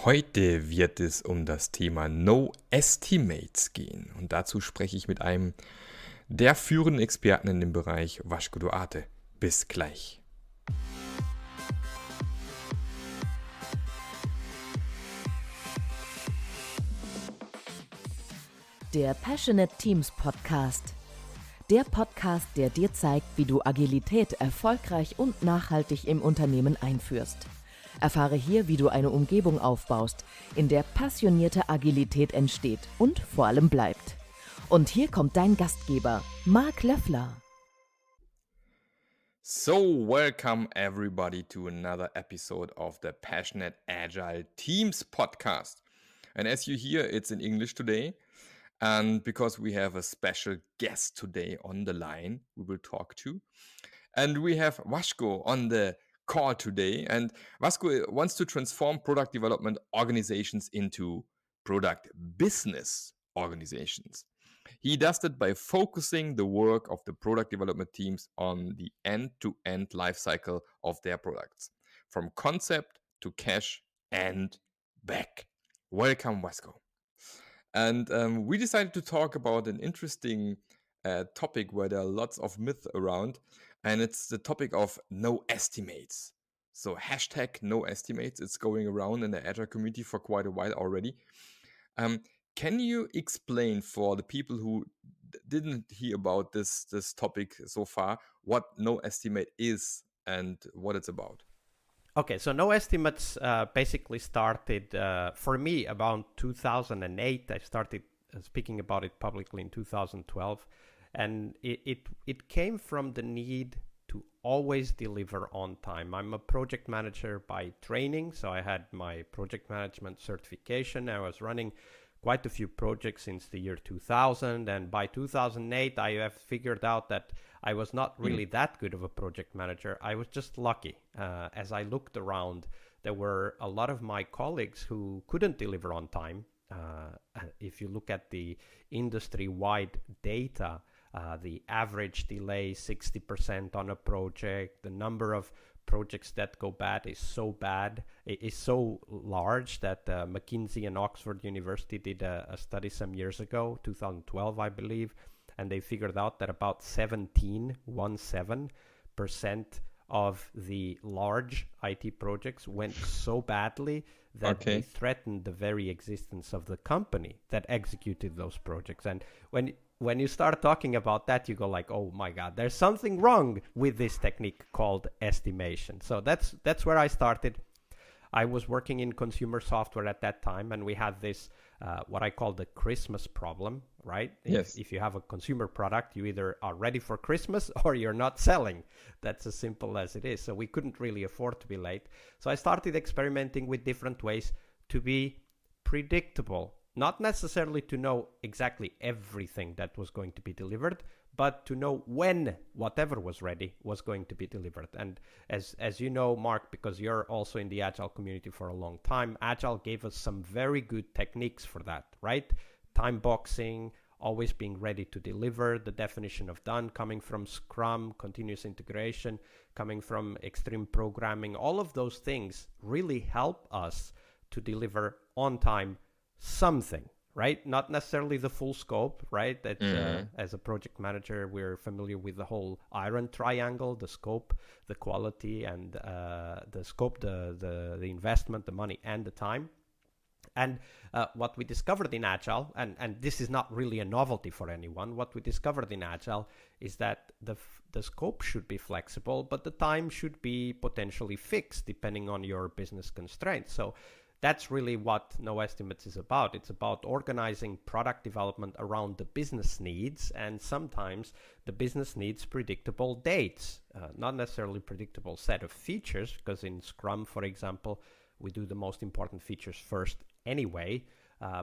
Heute wird es um das Thema NoEstimates gehen und dazu spreche ich mit einem der führenden Experten in dem Bereich, Vasco Duarte. Bis gleich. Der Passionate Teams Podcast. Der Podcast, der dir zeigt, wie du Agilität erfolgreich und nachhaltig im Unternehmen einführst. Erfahre hier, wie du eine Umgebung aufbaust, in der passionierte Agilität entsteht und vor allem bleibt. Und hier kommt dein Gastgeber, Marc Löffler. So, welcome everybody to another episode of the Passionate Agile Teams podcast. And as you hear, it's in English today. And because we have a special guest today on the line, we will talk to. And we have Vasco on the call today. And Vasco wants to transform product development organizations into product business organizations. He does that by focusing the work of the product development teams on the end-to-end lifecycle of their products, from concept to cash and back. Welcome, Vasco. And we decided to talk about an interesting topic where there are lots of myths around, and it's the topic of NoEstimates. So hashtag NoEstimates, it's going around in the Agile community for quite a while already. Can you explain for the people who didn't hear about this topic so far what NoEstimate is and what it's about? Okay, so NoEstimates basically started for me about 2008. I started speaking about it publicly in 2012, and it came from the need to always deliver on time. I'm a project manager by training, so I had my project management certification. I was running quite a few projects since the year 2000, and by 2008 I have figured out that I was not really that good of a project manager. I was just lucky. As I looked around, there were a lot of my colleagues who couldn't deliver on time. If you look at the industry-wide data, the average delay 60% on a project, the number of projects that go bad is so large that McKinsey and Oxford University did a study some years ago, 2012 I believe, and they figured out that about 17% of the large IT projects went so badly that they threatened the very existence of the company that executed those projects. And when you start talking about that, you go like, oh my God, there's something wrong with this technique called estimation. So that's where I started. I was working in consumer software at that time, and we had this, what I call the Christmas problem, right? Yes. If you have a consumer product, you either are ready for Christmas or you're not selling. That's as simple as it is. So we couldn't really afford to be late. So I started experimenting with different ways to be predictable. Not necessarily to know exactly everything that was going to be delivered, but to know when whatever was ready was going to be delivered. And as you know, Mark, because you're also in the Agile community for a long time, Agile gave us some very good techniques for that, right? Time boxing, always being ready to deliver, the definition of done coming from Scrum, continuous integration, coming from extreme programming. All of those things really help us to deliver on time something, right? Not necessarily the full scope, right? That as a project manager, we're familiar with the whole iron triangle: the scope, the quality, and the scope, the investment, the money, and the time. And what we discovered in Agile, and this is not really a novelty for anyone, what we discovered in Agile is that the scope should be flexible, but the time should be potentially fixed depending on your business constraints. So that's really what NoEstimates is about. It's about organizing product development around the business needs, and sometimes the business needs predictable dates, not necessarily predictable set of features, because in Scrum, for example, we do the most important features first anyway,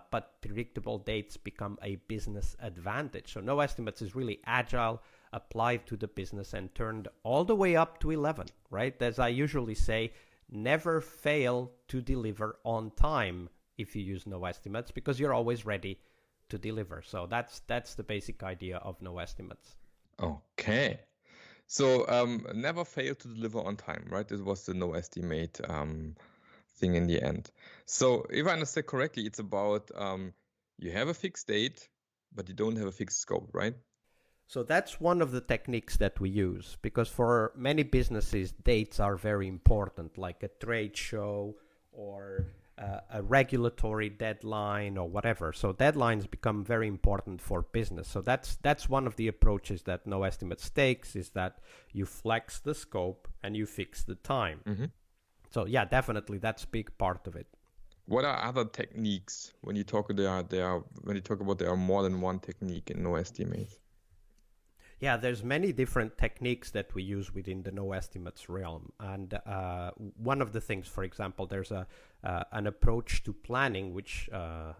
but predictable dates become a business advantage. So NoEstimates is really Agile applied to the business and turned all the way up to 11, right? As I usually say, never fail to deliver on time if you use NoEstimates, because you're always ready to deliver. So that's the basic idea of NoEstimates. Okay. So never fail to deliver on time, right? This was the NoEstimate thing in the end. So if I understand correctly, it's about you have a fixed date, but you don't have a fixed scope, right? So that's one of the techniques that we use, because for many businesses, dates are very important, like a trade show or a regulatory deadline or whatever. So deadlines become very important for business. So that's one of the approaches that NoEstimates takes, is that you flex the scope and you fix the time. Mm-hmm. So yeah, definitely that's a big part of it. What are other techniques when you talk about there are more than one technique in NoEstimates? Yeah, there's many different techniques that we use within the NoEstimates realm. And one of the things, for example, there's an approach to planning, which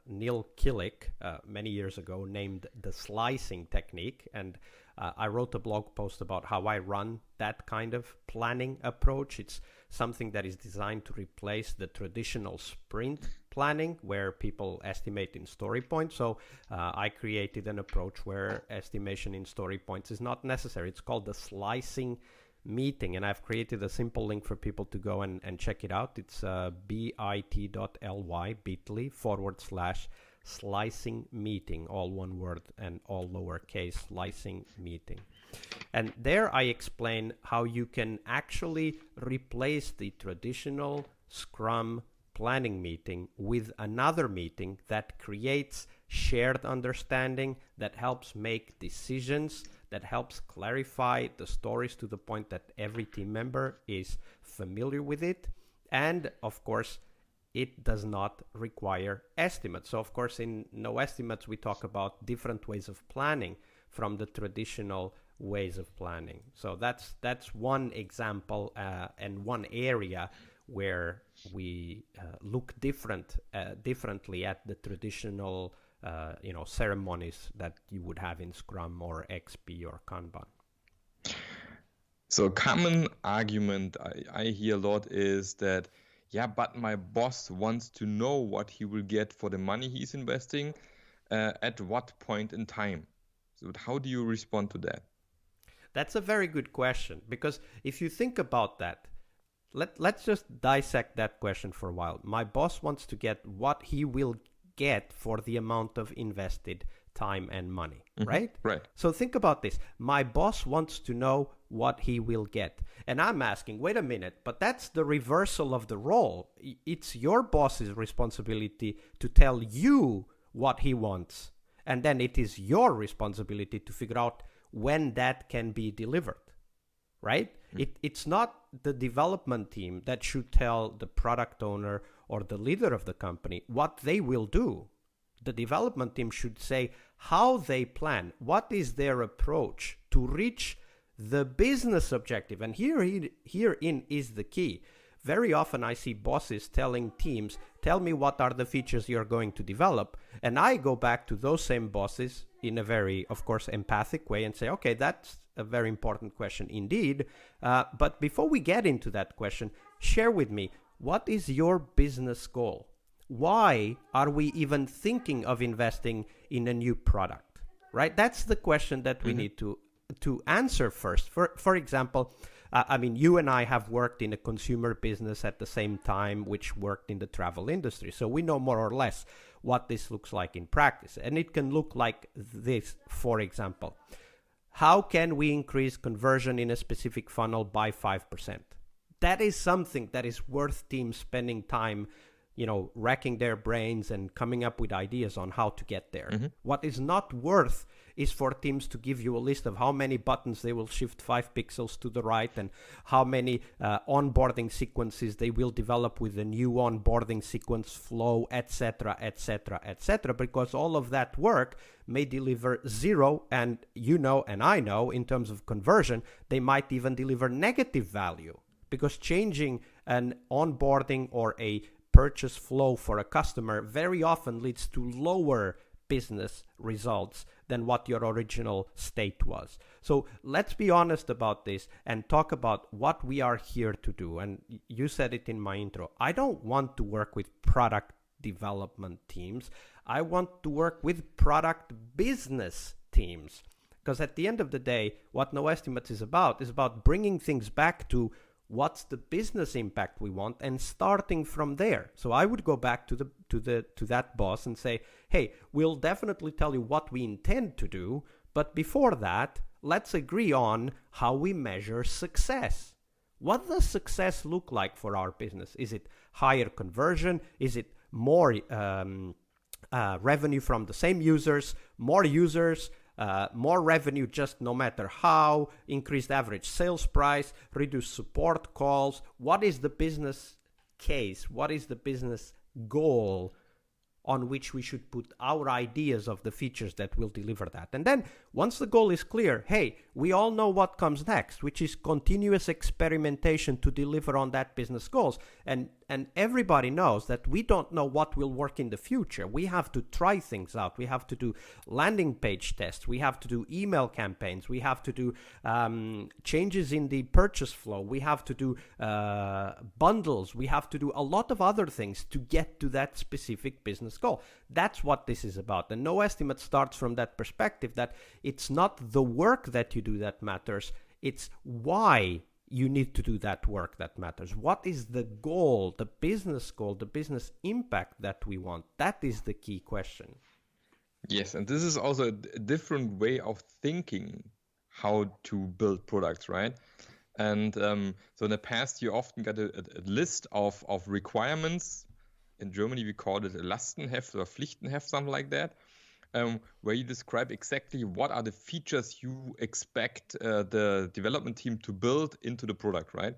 Neil Killick many years ago named the slicing technique. And I wrote a blog post about how I run that kind of planning approach. It's something that is designed to replace the traditional sprint planning where people estimate in story points. So I created an approach where estimation in story points is not necessary. It's called the slicing meeting, and I've created a simple link for people to go and check it out. It's bit.ly/slicing meeting, all one word and all lowercase, slicing meeting. And there I explain how you can actually replace the traditional Scrum planning meeting with another meeting that creates shared understanding, that helps make decisions, that helps clarify the stories to the point that every team member is familiar with it. And of course, it does not require estimates. So of course, in NoEstimates, we talk about different ways of planning from the traditional ways of planning. So that's one example and one area where we look differently at the traditional ceremonies that you would have in Scrum or XP or Kanban. So a common argument I hear a lot is that, yeah, but my boss wants to know what he will get for the money he's investing at what point in time. So how do you respond to that? That's a very good question, because if you think about that, let's just dissect that question for a while. My boss wants to get what he will get for the amount of invested time and money, right? Right. So think about this. My boss wants to know what he will get. And I'm asking, wait a minute, but that's the reversal of the role. It's your boss's responsibility to tell you what he wants. And then it is your responsibility to figure out when that can be delivered, right? It's not the development team that should tell the product owner or the leader of the company what they will do. The development team should say how they plan, what is their approach to reach the business objective. And herein is the key. Very often I see bosses telling teams, tell me what are the features you're going to develop. And I go back to those same bosses in a very, of course, empathic way and say, okay, that's a very important question indeed. But before we get into that question, share with me, what is your business goal? Why are we even thinking of investing in a new product, right? That's the question that we need to answer first. For example, I mean, you and I have worked in a consumer business at the same time, which worked in the travel industry. So we know more or less what this looks like in practice. And it can look like this, for example. How can we increase conversion in a specific funnel by 5%? That is something that is worth teams spending time, racking their brains and coming up with ideas on how to get there. What is not worth is for teams to give you a list of how many buttons they will shift 5 pixels to the right and how many onboarding sequences they will develop with the new onboarding sequence flow, etc., etc., etc., because all of that work may deliver zero, and and I know in terms of conversion, they might even deliver negative value, because changing an onboarding or a purchase flow for a customer very often leads to lower business results than what your original state was. So let's be honest about this and talk about what we are here to do. And you said it in my intro. I don't want to work with product development teams. I want to work with product business teams. Because at the end of the day, what NoEstimates is about bringing things back to what's the business impact we want, and starting from there. So I would go back to that boss and say, hey, we'll definitely tell you what we intend to do, but before that, let's agree on how we measure success. What does success look like for our business? Is it higher conversion? Is it more revenue from the same users, more revenue just no matter how, increased average sales price, reduced support calls? What is the business case? What is the business goal on which we should put our ideas of the features that will deliver that? And then once the goal is clear, hey, we all know what comes next, which is continuous experimentation to deliver on that business goals. And everybody knows that we don't know what will work in the future. We have to try things out. We have to do landing page tests. We have to do email campaigns. We have to do changes in the purchase flow. We have to do bundles. We have to do a lot of other things to get to that specific business goal. That's what this is about. And NoEstimate starts from that perspective, that it's not the work that you do that matters. It's why you need to do that work that matters. What is the goal, the business impact that we want? That is the key question. Yes, and this is also a different way of thinking how to build products, right? And so in the past, you often got a list of requirements. In Germany, we call it a Lastenheft or Pflichtenheft, something like that, where you describe exactly what are the features you expect the development team to build into the product, right?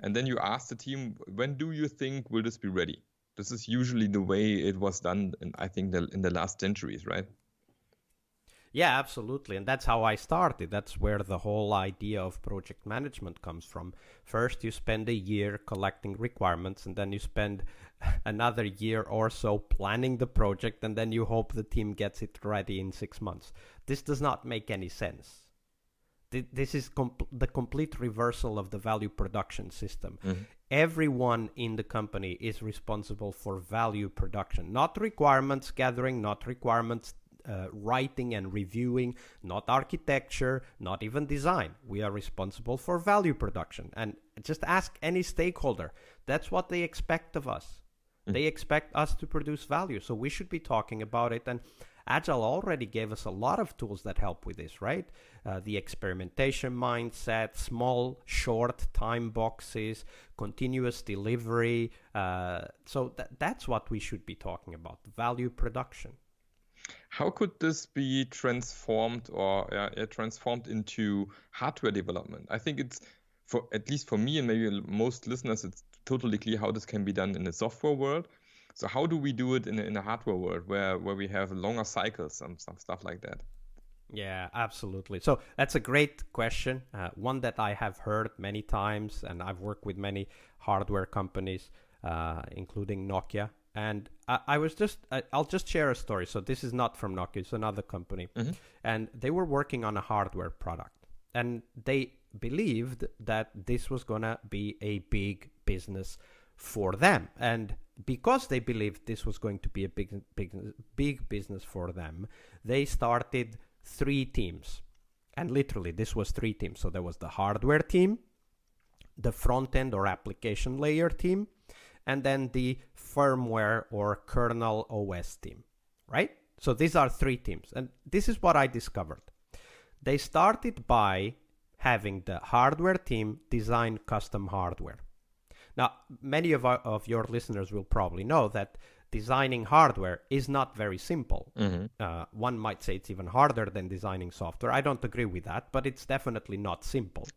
And then you ask the team, when do you think will this be ready? This is usually the way it was done, I think, in the last centuries, right? Yeah, absolutely. And that's how I started. That's where the whole idea of project management comes from. First, you spend a year collecting requirements, and then you spend another year or so planning the project, and then you hope the team gets it ready in 6 months. This does not make any sense. This is the complete reversal of the value production system. Mm-hmm. Everyone in the company is responsible for value production, not requirements gathering, not requirements writing and reviewing, not architecture, not even design. We are responsible for value production. And just ask any stakeholder. That's what they expect of us. They expect us to produce value. So we should be talking about it. And Agile already gave us a lot of tools that help with this, right? The experimentation mindset, small, short time boxes, continuous delivery. So that's what we should be talking about, value production. How could this be transformed into hardware development? I think it's, at least for me and maybe most listeners, it's totally clear how this can be done in the software world. So how do we do it in a hardware world where we have longer cycles, some stuff like that? Yeah, absolutely. So that's a great question, one that I have heard many times, and I've worked with many hardware companies, including Nokia. And I'll just share a story. So this is not from Nokia, it's another company. Mm-hmm. And they were working on a hardware product. And they believed that this was going to be a big business for them. And because they believed this was going to be a big business for them, they started 3 teams. And literally, this was 3 teams. So there was the hardware team, the front-end or application layer team, and then the firmware or kernel OS team, right? So these are 3 teams. And this is what I discovered. They started by having the hardware team design custom hardware. Now, many of your listeners will probably know that designing hardware is not very simple. Mm-hmm. One might say it's even harder than designing software. I don't agree with that, but it's definitely not simple,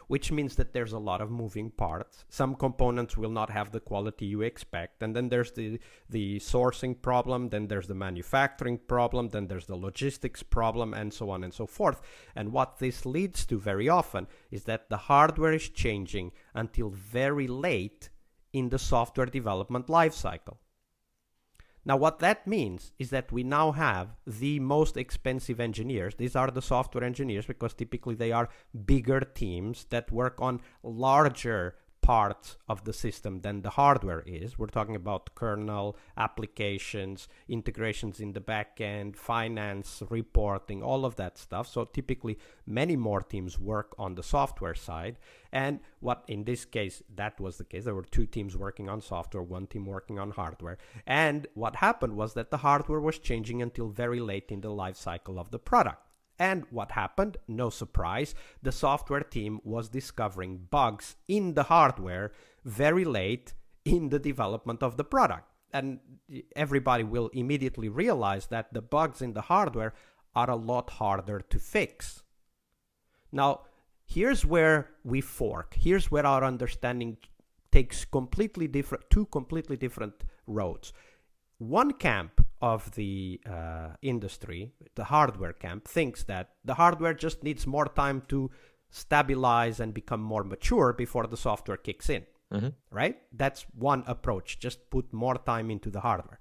which means that there's a lot of moving parts. Some components will not have the quality you expect. And then there's the sourcing problem. Then there's the manufacturing problem. Then there's the logistics problem, and so on and so forth. And what this leads to very often is that the hardware is changing until very late in the software development lifecycle. Now, what that means is that we now have the most expensive engineers. These are the software engineers because typically they are bigger teams that work on larger parts of the system than the hardware is. We're talking about kernel, applications, integrations in the back end, finance, reporting, all of that stuff. So typically many more teams work on the software side. And what in this case, that was the case. There were 2 teams working on software, 1 team working on hardware. And what happened was that the hardware was changing until very late in the life cycle of the product. And what happened? No surprise, the software team was discovering bugs in the hardware very late in the development of the product. And everybody will immediately realize that the bugs in the hardware are a lot harder to fix. Now, here's where we fork. Here's where our understanding takes two completely different roads. One camp of the industry, the hardware camp, thinks that the hardware just needs more time to stabilize and become more mature before the software kicks in, right? That's one approach, just put more time into the hardware.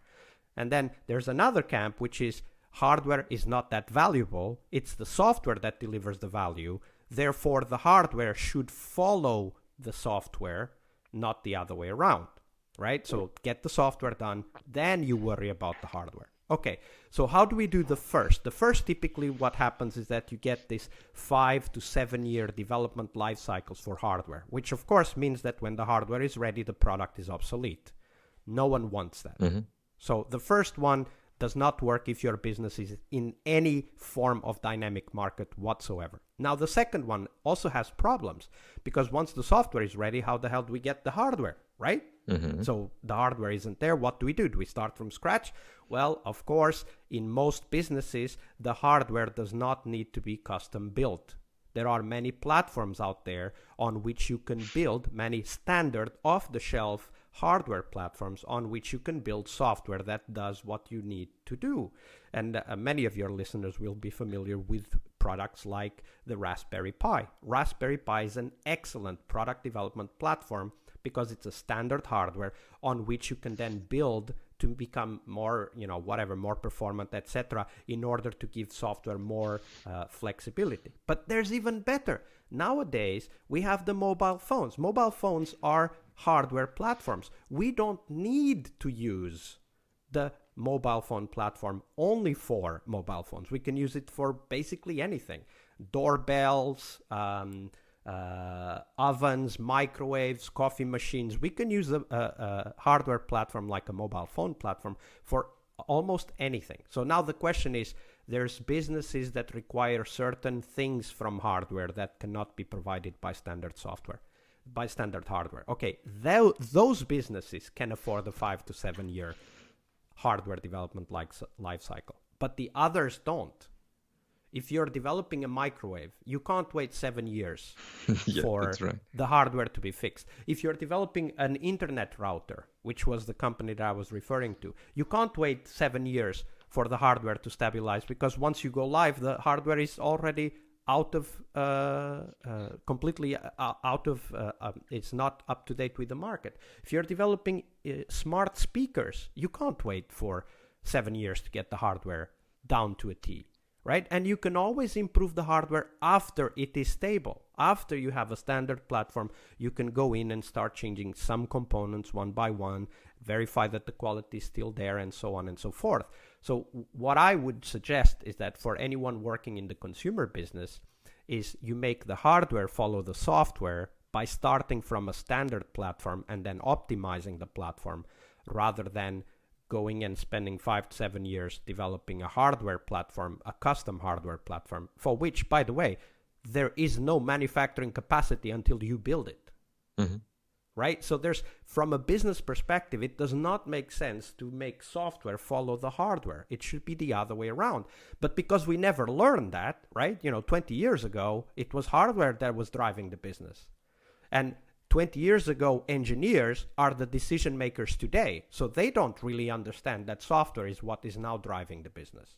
And then there's another camp, which is hardware is not that valuable. It's the software that delivers the value. Therefore, the hardware should follow the software, not the other way around. Right? So get the software done, then you worry about the hardware. Okay, so how do we do the first? The first, typically what happens is that you get this 5 to 7 year development life cycles for hardware, which of course means that when the hardware is ready, the product is obsolete. No one wants that. So the first one does not work if your business is in any form of dynamic market whatsoever. Now, the second one also has problems because once the software is ready, how the hell do we get the hardware, right? So the hardware isn't there. What do we do? Do we start from scratch? Well, of course, in most businesses, the hardware does not need to be custom built. There are many platforms out there on which you can build many standard off-the-shelf hardware platforms on which you can build software that does what you need to do. And many of your listeners will be familiar with products like the Raspberry Pi. Raspberry Pi is an excellent product development platform because it's a standard hardware on which you can then build to become more, more performant, etc., in order to give software more flexibility. But there's even better. Nowadays, we have the mobile phones. Mobile phones are hardware platforms. We don't need to use the mobile phone platform only for mobile phones. We can use it for basically anything. Doorbells, ovens, microwaves, coffee machines. We can use a hardware platform like a mobile phone platform for almost anything. So now the question is, there's businesses that require certain things from hardware that cannot be provided by standard software, by standard hardware. Okay, those businesses can afford a 5 to 7 year hardware development life cycle, but the others don't. If you're developing a microwave, you can't wait 7 years for the hardware to be fixed. If you're developing an internet router, which was the company that I was referring to, you can't wait 7 years for the hardware to stabilize, because once you go live, the hardware is already it's not up to date with the market. If you're developing smart speakers, you can't wait for 7 years to get the hardware down to a T. Right? And you can always improve the hardware after it is stable. After you have a standard platform, you can go in and start changing some components one by one, verify that the quality is still there, and so on and so forth. So what I would suggest is that for anyone working in the consumer business is you make the hardware follow the software by starting from a standard platform and then optimizing the platform, rather than going and spending 5 to 7 years developing a hardware platform, a custom hardware platform, for which, by the way, there is no manufacturing capacity until you build it. Right? So from a business perspective, it does not make sense to make software follow the hardware. It should be the other way around. But because we never learned that, right? 20 years ago, it was hardware that was driving the business. And 20 years ago, engineers are the decision makers today. So they don't really understand that software is what is now driving the business.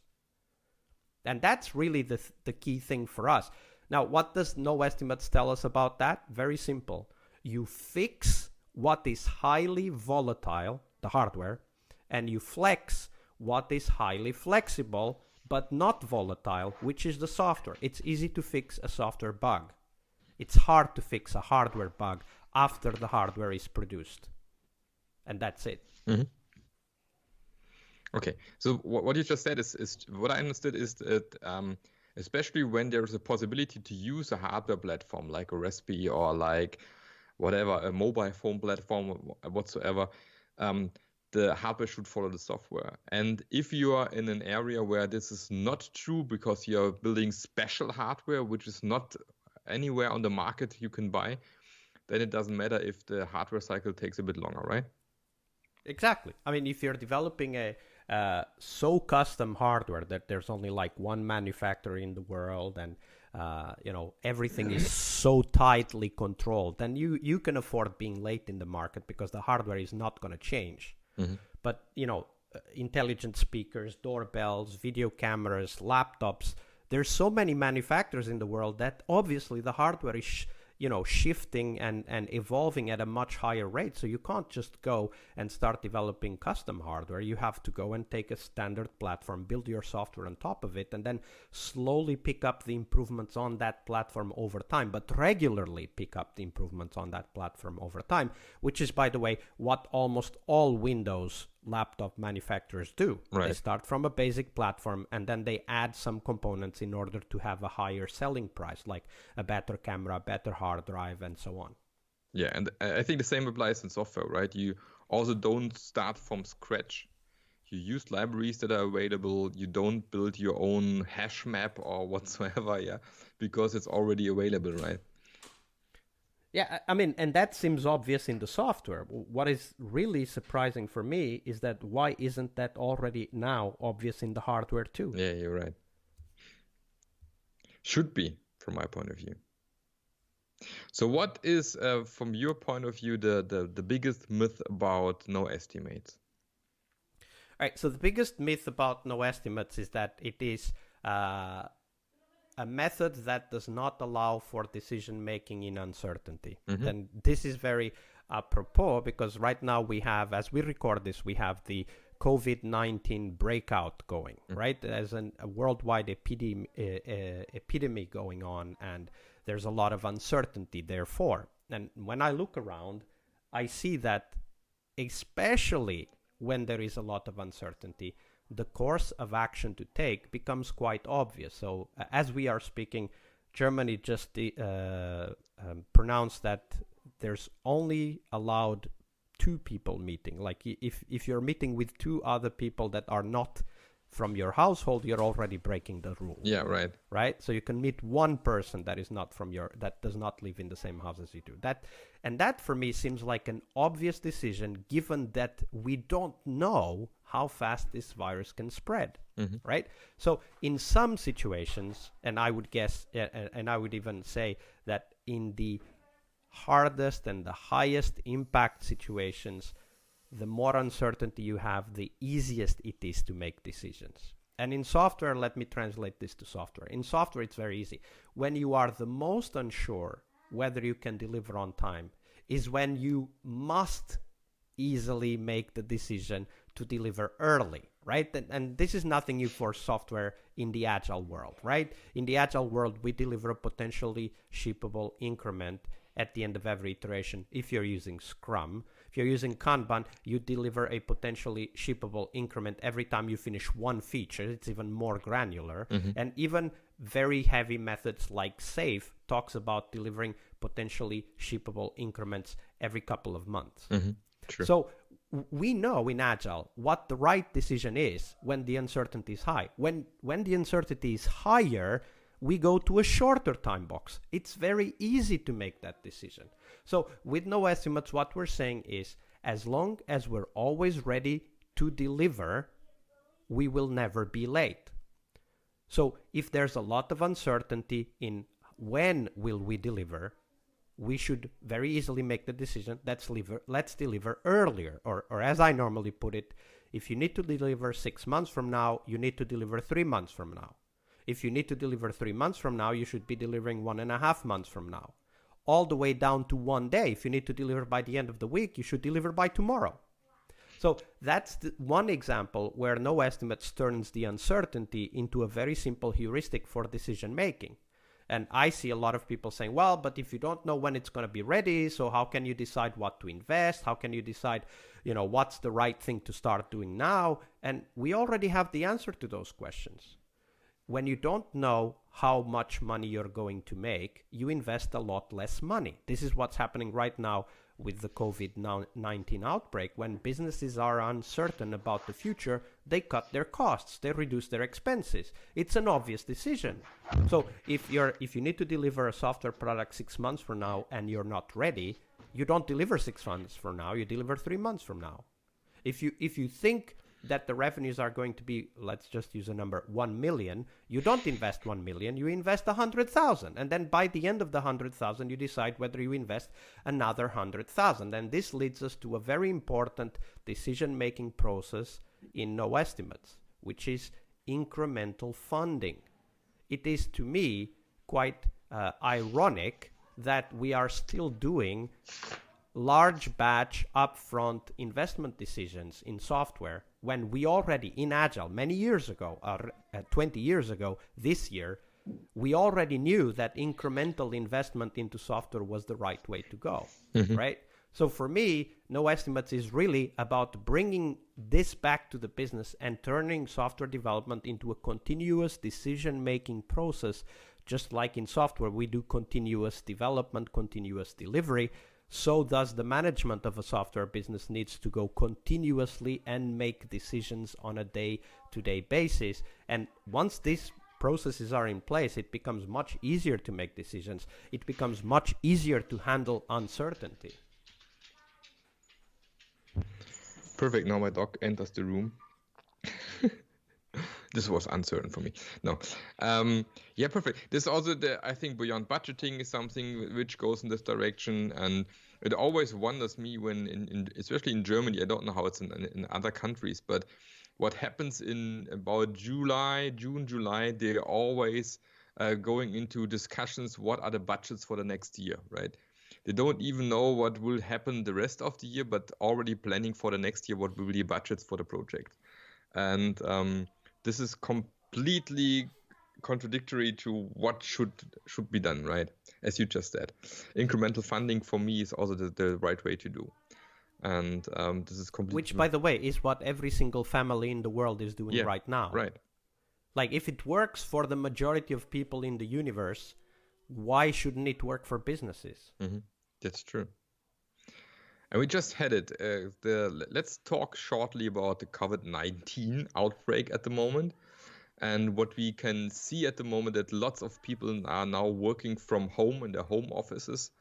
And that's really the key thing for us. Now, what does NoEstimates tell us about that? Very simple. You fix what is highly volatile, the hardware, and you flex what is highly flexible but not volatile, which is the software. It's easy to fix a software bug. It's hard to fix a hardware bug after the hardware is produced. And that's it. Mm-hmm. Okay, so what you just said is what I understood is that especially when there is a possibility to use a hardware platform like a Raspberry or like whatever, a mobile phone platform whatsoever, the hardware should follow the software. And if you are in an area where this is not true because you're building special hardware, which is not anywhere on the market you can buy, then it doesn't matter if the hardware cycle takes a bit longer, right? Exactly. I mean, if you're developing a so custom hardware that there's only like one manufacturer in the world and everything is so tightly controlled, then you can afford being late in the market because the hardware is not going to change. Mm-hmm. But intelligent speakers, doorbells, video cameras, laptops, there's so many manufacturers in the world that obviously the hardware is shifting and evolving at a much higher rate. So you can't just go and start developing custom hardware. You have to go and take a standard platform, build your software on top of it, and then slowly pick up the improvements on that platform over time, but regularly pick up the improvements on that platform over time, which is, by the way, what almost all Windows laptop manufacturers do. Right. They start from a basic platform and then they add some components in order to have a higher selling price, like a better camera, better hard drive, and so on. Yeah, and I think the same applies in software, right? You also don't start from scratch. You use libraries that are available. You don't build your own hash map or whatsoever, yeah, because it's already available, right? Yeah, I mean, and that seems obvious in the software. What is really surprising for me is that why isn't that already now obvious in the hardware too? Yeah, you're right. Should be, from my point of view. So what is, from your point of view, the biggest myth about NoEstimates? All right, so the biggest myth about NoEstimates is that it is a method that does not allow for decision making in uncertainty. Mm-hmm. And this is very apropos because right now we have, as we record this, we have the COVID-19 breakout going, mm-hmm. right? There's a worldwide epidemic going on, and there's a lot of uncertainty, therefore. And when I look around, I see that especially when there is a lot of uncertainty, the course of action to take becomes quite obvious. So as we are speaking, Germany just pronounced that there's only allowed 2 people meeting. Like if you're meeting with 2 other people that are not from your household, you're already breaking the rule. Yeah, right. Right? So you can meet one person that is not from that does not live in the same house as you do. That for me seems like an obvious decision given that we don't know how fast this virus can spread, mm-hmm. right? So in some situations, and I would guess, and I would even say that in the hardest and the highest impact situations, the more uncertainty you have, the easiest it is to make decisions. And in software, let me translate this to software. In software, it's very easy. When you are the most unsure whether you can deliver on time is when you must easily make the decision to deliver early, right? And this is nothing new for software in the Agile world, right? In the Agile world, we deliver a potentially shippable increment at the end of every iteration if you're using Scrum. If you're using Kanban, you deliver a potentially shippable increment every time you finish one feature. It's even more granular. Mm-hmm. And even very heavy methods like SAFe talks about delivering potentially shippable increments every couple of months. Mm-hmm. True. So we know in Agile what the right decision is when the uncertainty is high. When the uncertainty is higher, we go to a shorter time box. It's very easy to make that decision. So with NoEstimates, what we're saying is as long as we're always ready to deliver, we will never be late. So if there's a lot of uncertainty in when will we deliver, we should very easily make the decision, let's deliver earlier. Or as I normally put it, if you need to deliver 6 months from now, you need to deliver 3 months from now. If you need to deliver 3 months from now, you should be delivering 1.5 months from now. All the way down to 1 day. If you need to deliver by the end of the week, you should deliver by tomorrow. So that's one example where NoEstimates turns the uncertainty into a very simple heuristic for decision making. And I see a lot of people saying, well, but if you don't know when it's going to be ready, so how can you decide what to invest? How can you decide, what's the right thing to start doing now? And we already have the answer to those questions. When you don't know how much money you're going to make, you invest a lot less money. This is what's happening right now with the COVID-19 outbreak. When businesses are uncertain about the future, they cut their costs, they reduce their expenses. It's an obvious decision. So if you need to deliver a software product 6 months from now and you're not ready, you don't deliver 6 months from now, you deliver 3 months from now. If you think that the revenues are going to be, let's just use a number, 1 million, you don't invest 1 million, you invest 100,000. And then by the end of the 100,000, you decide whether you invest another 100,000. And this leads us to a very important decision-making process in NoEstimates, which is incremental funding. It is, to me, quite ironic that we are still doing large batch upfront investment decisions in software when we already, in Agile, many years ago, 20 years ago, this year, we already knew that incremental investment into software was the right way to go, right? So for me, NoEstimates is really about bringing this back to the business and turning software development into a continuous decision-making process. Just like in software, we do continuous development, continuous delivery. So does the management of a software business needs to go continuously and make decisions on a day-to-day basis. And once these processes are in place, it becomes much easier to make decisions. It becomes much easier to handle uncertainty. Perfect. Now my dog enters the room. This was uncertain for me. No. Yeah, perfect. This also, I think beyond budgeting is something which goes in this direction. And it always wonders me when, especially in Germany, I don't know how it's in other countries, but what happens in about June, July, they're always going into discussions, what are the budgets for the next year, right? They don't even know what will happen the rest of the year, but already planning for the next year, what will be budgets for the project. And this is completely contradictory to what should be done, right? As you just said, incremental funding for me is also the right way to do. And this is completely, which, by the way, is what every single family in the world is doing right now. Right. Like, if it works for the majority of people in the universe, why shouldn't it work for businesses? That's true. And we just had it. Let's talk shortly about the COVID-19 outbreak at the moment. And what we can see at the moment, that lots of people are now working from home in their home offices.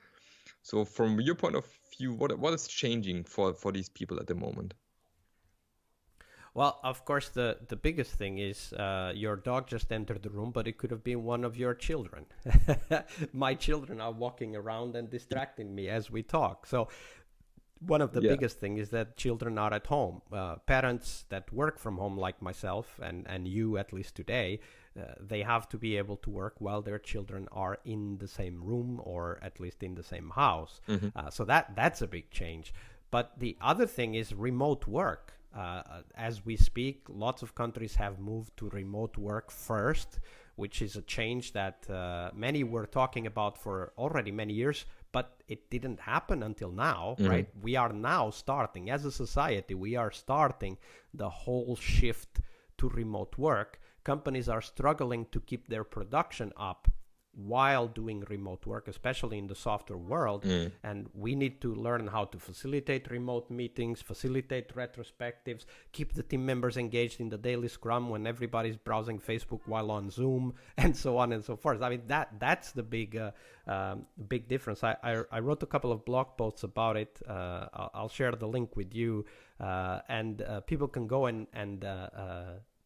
So from your point of view, what is changing for these people at the moment? Well, of course, the biggest thing is your dog just entered the room, but it could have been one of your children. My children are walking around and distracting me as we talk. So one of the biggest things is that children are at home. Parents that work from home, like myself and you, at least today, they have to be able to work while their children are in the same room or at least in the same house. So that's a big change. But the other thing is remote work. As we speak, lots of countries have moved to remote work first, which is a change that many were talking about for already many years, but it didn't happen until now, right? We are now starting, as a society, we are starting the whole shift to remote work. Companies are struggling to keep their production up while doing remote work, especially in the software world. And we need to learn how to facilitate remote meetings, facilitate retrospectives, keep the team members engaged in the daily scrum when everybody's browsing Facebook while on Zoom, and so on and so forth. I mean, that's the big difference. I wrote a couple of blog posts about it. I'll share the link with you, and people can go and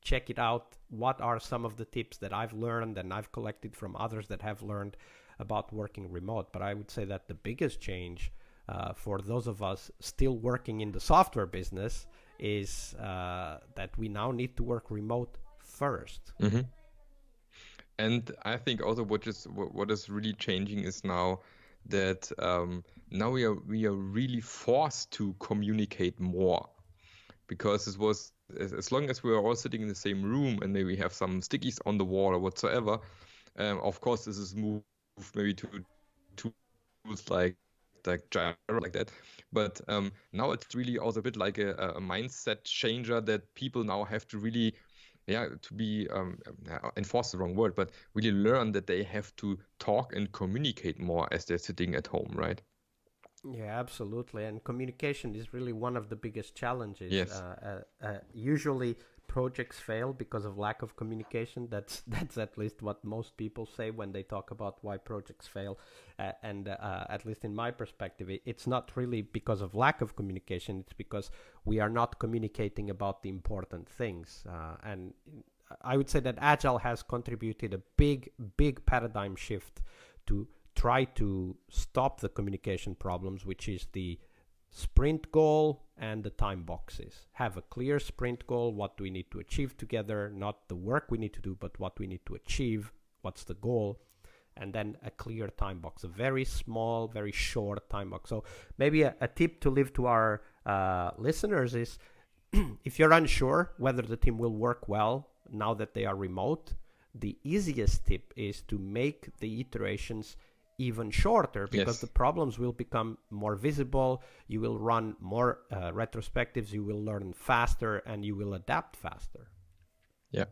check it out. What are some of the tips that I've learned and I've collected from others that have learned about working remote? But I would say that the biggest change for those of us still working in the software business is that we now need to work remote first. And I think also what is really changing is now that now we are really forced to communicate more, because it was, as long as we are all sitting in the same room and maybe have some stickies on the wall or whatsoever, Of course, this is moved maybe to tools like Jira, like that. But now it's really also a bit like a mindset changer that people now have to really, to be enforce the wrong word, but really learn that they have to talk and communicate more as they're sitting at home, right? Yeah, absolutely. And communication is really one of the biggest challenges. Yes. Usually projects fail because of lack of communication. That's at least what most people say when they talk about why projects fail. And at least in my perspective, it's not really because of lack of communication. It's because we are not communicating about the important things. And I would say that Agile has contributed a big paradigm shift to try to stop the communication problems, which is the sprint goal and the time boxes. Have a clear sprint goal, what do we need to achieve together, not the work we need to do, but what we need to achieve, what's the goal, and then a clear time box, a very small, very short time box. So maybe a tip to leave to our listeners is if you're unsure whether the team will work well now that they are remote, the easiest tip is to make the iterations even shorter, because the problems will become more visible. You will run more retrospectives, you will learn faster, and you will adapt faster. Yeah,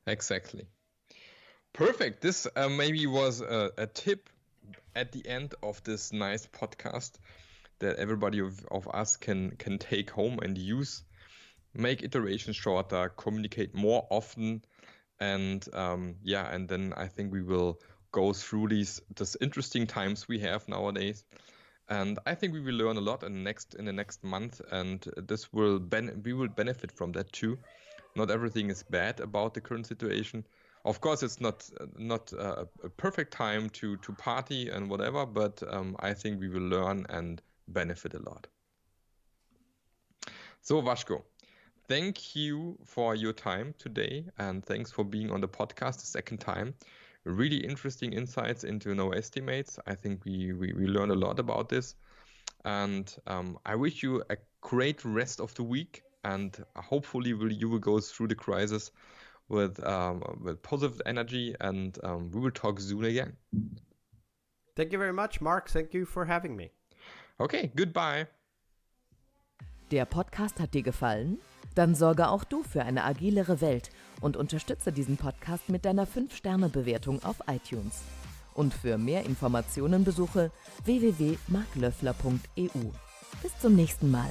exactly. Perfect. This maybe was a tip at the end of this nice podcast that everybody of us can take home and use. Make iterations shorter, communicate more often, and and then I think we will go through these interesting times we have nowadays, and I think we will learn a lot in the next month, and this will we will benefit from that too. Not everything is bad about the current situation. Of course, it's not a perfect time to party and whatever, but I think we will learn and benefit a lot. So Vasco, thank you for your time today, and thanks for being on the podcast the second time. Really interesting insights into NoEstimates. I think we learned a lot about this, and I wish you a great rest of the week, and hopefully you will go through the crisis with positive energy, and we will talk soon again. Thank you very much, Mark. Thank you for having me. Okay, goodbye. Der Podcast hat dir gefallen? Dann sorge auch du für eine agilere Welt und unterstütze diesen Podcast mit deiner 5-Sterne-Bewertung auf iTunes. Und für mehr Informationen besuche www.marklöffler.eu. Bis zum nächsten Mal.